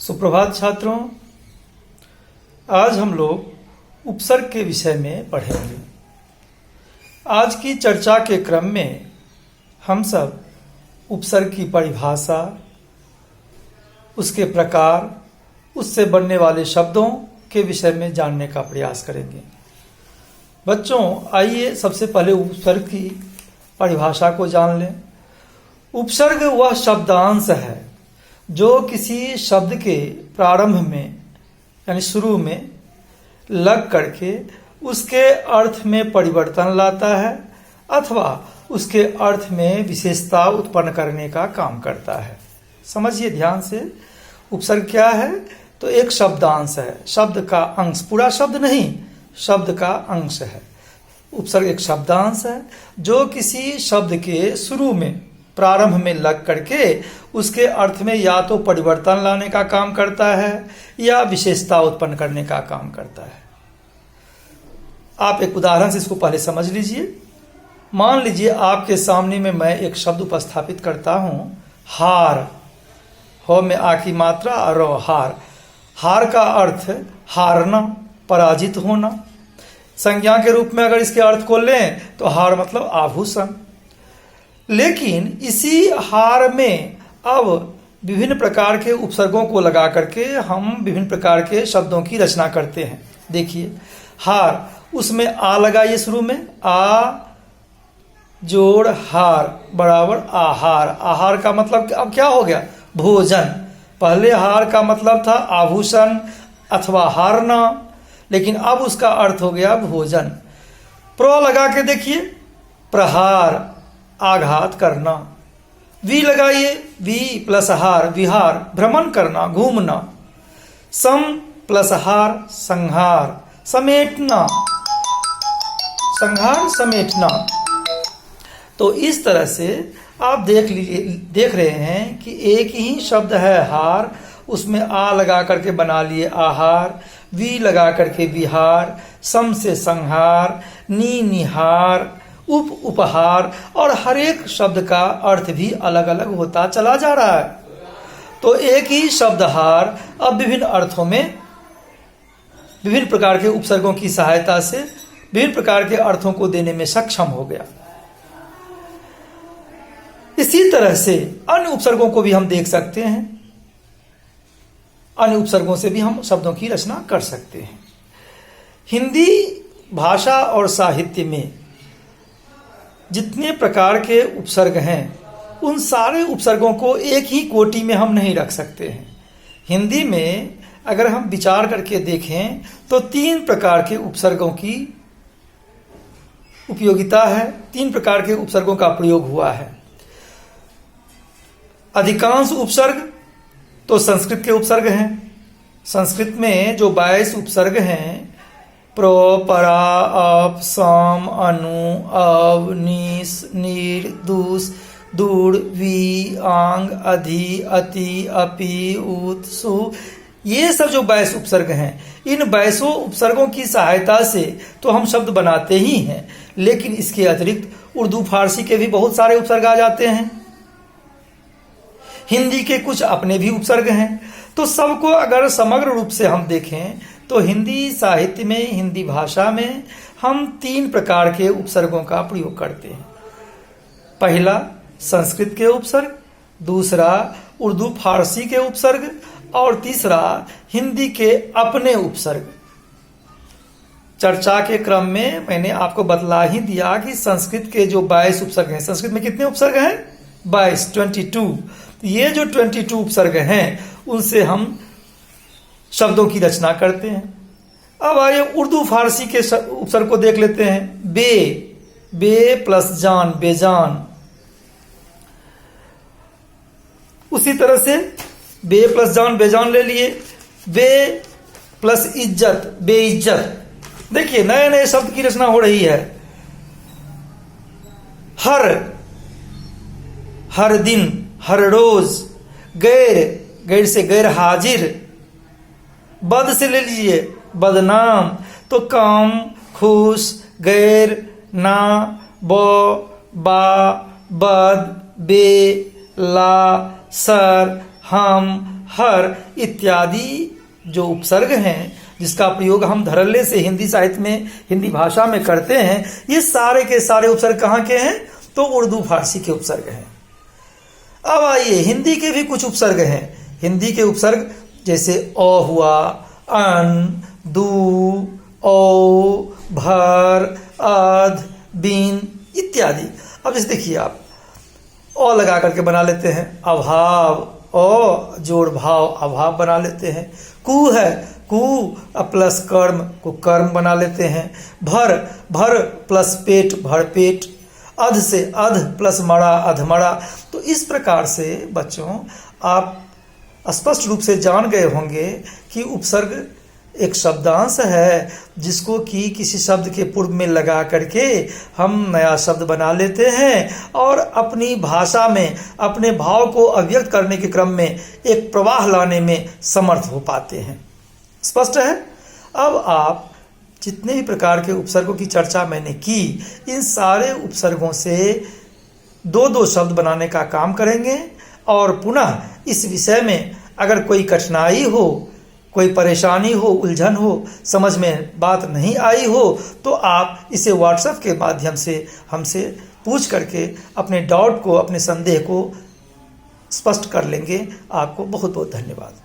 सुप्रभात छात्रों, आज हम लोग उपसर्ग के विषय में पढ़ेंगे। आज की चर्चा के क्रम में हम सब उपसर्ग की परिभाषा, उसके प्रकार, उससे बनने वाले शब्दों के विषय में जानने का प्रयास करेंगे। बच्चों, आइए सबसे पहले उपसर्ग की परिभाषा को जान लें। उपसर्ग वह शब्दांश है जो किसी शब्द के प्रारंभ में यानी शुरू में लग करके उसके अर्थ में परिवर्तन लाता है अथवा उसके अर्थ में विशेषता उत्पन्न करने का काम करता है। समझिए ध्यान से, उपसर्ग क्या है? तो एक शब्दांश है, शब्द का अंश, पूरा शब्द नहीं, शब्द का अंश है। उपसर्ग एक शब्दांश है जो किसी शब्द के शुरू में, प्रारंभ में लग करके उसके अर्थ में या तो परिवर्तन लाने का काम करता है या विशेषता उत्पन्न करने का काम करता है। आप एक उदाहरण से इसको पहले समझ लीजिए। मान लीजिए आपके सामने में मैं एक शब्द उपस्थापित करता हूं, हार। हो में आ की मात्रा और हार। हार का अर्थ हारना, पराजित होना। संज्ञा के रूप में अगर इसके अर्थ को लें तो हार मतलब आभूषण। लेकिन इसी हार में अब विभिन्न प्रकार के उपसर्गों को लगा करके हम विभिन्न प्रकार के शब्दों की रचना करते हैं। देखिए, हार, उसमें आ लगाइए शुरू में, आ जोड़ हार बराबर आहार। आहार का मतलब अब क्या हो गया? भोजन। पहले हार का मतलब था आभूषण अथवा हारना, लेकिन अब उसका अर्थ हो गया भोजन। प्र लगा के देखिए, प्रहार, आघात करना। वी लगाइए, वी प्लस हार, विहार, भ्रमण करना, घूमना। सम प्लस हार, संहार, समेटना, संहार, समेटना। तो इस तरह से आप देख रहे हैं कि एक ही शब्द है हार, उसमें आ लगा करके बना लिए आहार, वी लगा करके विहार, सम से संहार, नी निहार, उप उपहार, और हर एक शब्द का अर्थ भी अलग अलग होता चला जा रहा है। तो एक ही शब्द हार अब विभिन्न अर्थों में विभिन्न प्रकार के उपसर्गों की सहायता से विभिन्न प्रकार के अर्थों को देने में सक्षम हो गया। इसी तरह से अन्य उपसर्गों को भी हम देख सकते हैं। अन्य उपसर्गों से भी हम शब्दों की रचना कर सकते हैं। हिंदी भाषा और साहित्य में जितने प्रकार के उपसर्ग हैं, उन सारे उपसर्गों को एक ही कोटि में हम नहीं रख सकते हैं। हिंदी में अगर हम विचार करके देखें तो 3 प्रकार के उपसर्गों की उपयोगिता है, 3 प्रकार के उपसर्गों का प्रयोग हुआ है। अधिकांश उपसर्ग तो संस्कृत के उपसर्ग हैं। संस्कृत में जो 22 उपसर्ग हैं, प्र, परा, अप, सम, अनु, अव, निस, नीर, दूस, दूर, वी, आंग, अधि, अति, अपि, उत, सु, ये सब जो 22 उपसर्ग हैं, इन 22 उपसर्गों की सहायता से तो हम शब्द बनाते ही हैं, लेकिन इसके अतिरिक्त उर्दू फारसी के भी बहुत सारे उपसर्ग आ जाते हैं। हिंदी के कुछ अपने भी उपसर्ग हैं। तो सबको अगर समग्र रूप से हम देखें तो हिंदी साहित्य में, हिंदी भाषा में हम 3 प्रकार के उपसर्गों का प्रयोग करते हैं। पहला संस्कृत के उपसर्ग, दूसरा उर्दू फारसी के उपसर्ग, और तीसरा हिंदी के अपने उपसर्ग। चर्चा के क्रम में मैंने आपको बतला ही दिया कि संस्कृत के जो 22 उपसर्ग हैं, संस्कृत में कितने उपसर्ग हैं? 22। ये जो 22 उपसर्ग हैं, उनसे हम शब्दों की रचना करते हैं। अब आइए उर्दू फारसी के उपसर्ग को देख लेते हैं। बे, बे प्लस जान, बेजान। उसी तरह से बे प्लस जान, बेजान ले लिए। बे प्लस इज्जत, बेइज्जत। देखिए नए नए शब्द की रचना हो रही है। हर, हर दिन, हर रोज। गैर, गैर से गैर हाजिर। बद से ले लीजिए, बदनाम। तो काम, खुश, गैर, ना, ब, बा, बद, बे, ला, सर, हम, हर इत्यादि जो उपसर्ग हैं, जिसका प्रयोग हम धड़ल्ले से हिंदी साहित्य में, हिंदी भाषा में करते हैं, ये सारे के सारे उपसर्ग कहाँ के हैं? तो उर्दू फारसी के उपसर्ग हैं। अब आइए हिंदी के भी कुछ उपसर्ग हैं। हिंदी के उपसर्ग जैसे अ हुआ, अन, दू, औ, भर, अध, बीन इत्यादि। अब जैसे देखिए आप अ लगा करके बना लेते हैं अभाव, अ जोड़ भाव अभाव बना लेते हैं। कु है, कु प्लस कर्म को कर्म बना लेते हैं। भर, भर प्लस पेट भर पेट। अध से अध प्लस मड़ा अधमड़ा। तो इस प्रकार से बच्चों आप स्पष्ट रूप से जान गए होंगे कि उपसर्ग एक शब्दांश है जिसको कि किसी शब्द के पूर्व में लगा करके हम नया शब्द बना लेते हैं और अपनी भाषा में अपने भाव को अभिव्यक्त करने के क्रम में एक प्रवाह लाने में समर्थ हो पाते हैं। स्पष्ट है? अब आप जितने भी प्रकार के उपसर्गों की चर्चा मैंने की, इन सारे उपसर्गों से दो दो शब्द बनाने का काम करेंगे। और पुनः इस विषय में अगर कोई कठिनाई हो, कोई परेशानी हो, उलझन हो, समझ में बात नहीं आई हो, तो आप इसे व्हाट्सएप के माध्यम से हमसे पूछ करके अपने डाउट को, अपने संदेह को स्पष्ट कर लेंगे। आपको बहुत बहुत धन्यवाद।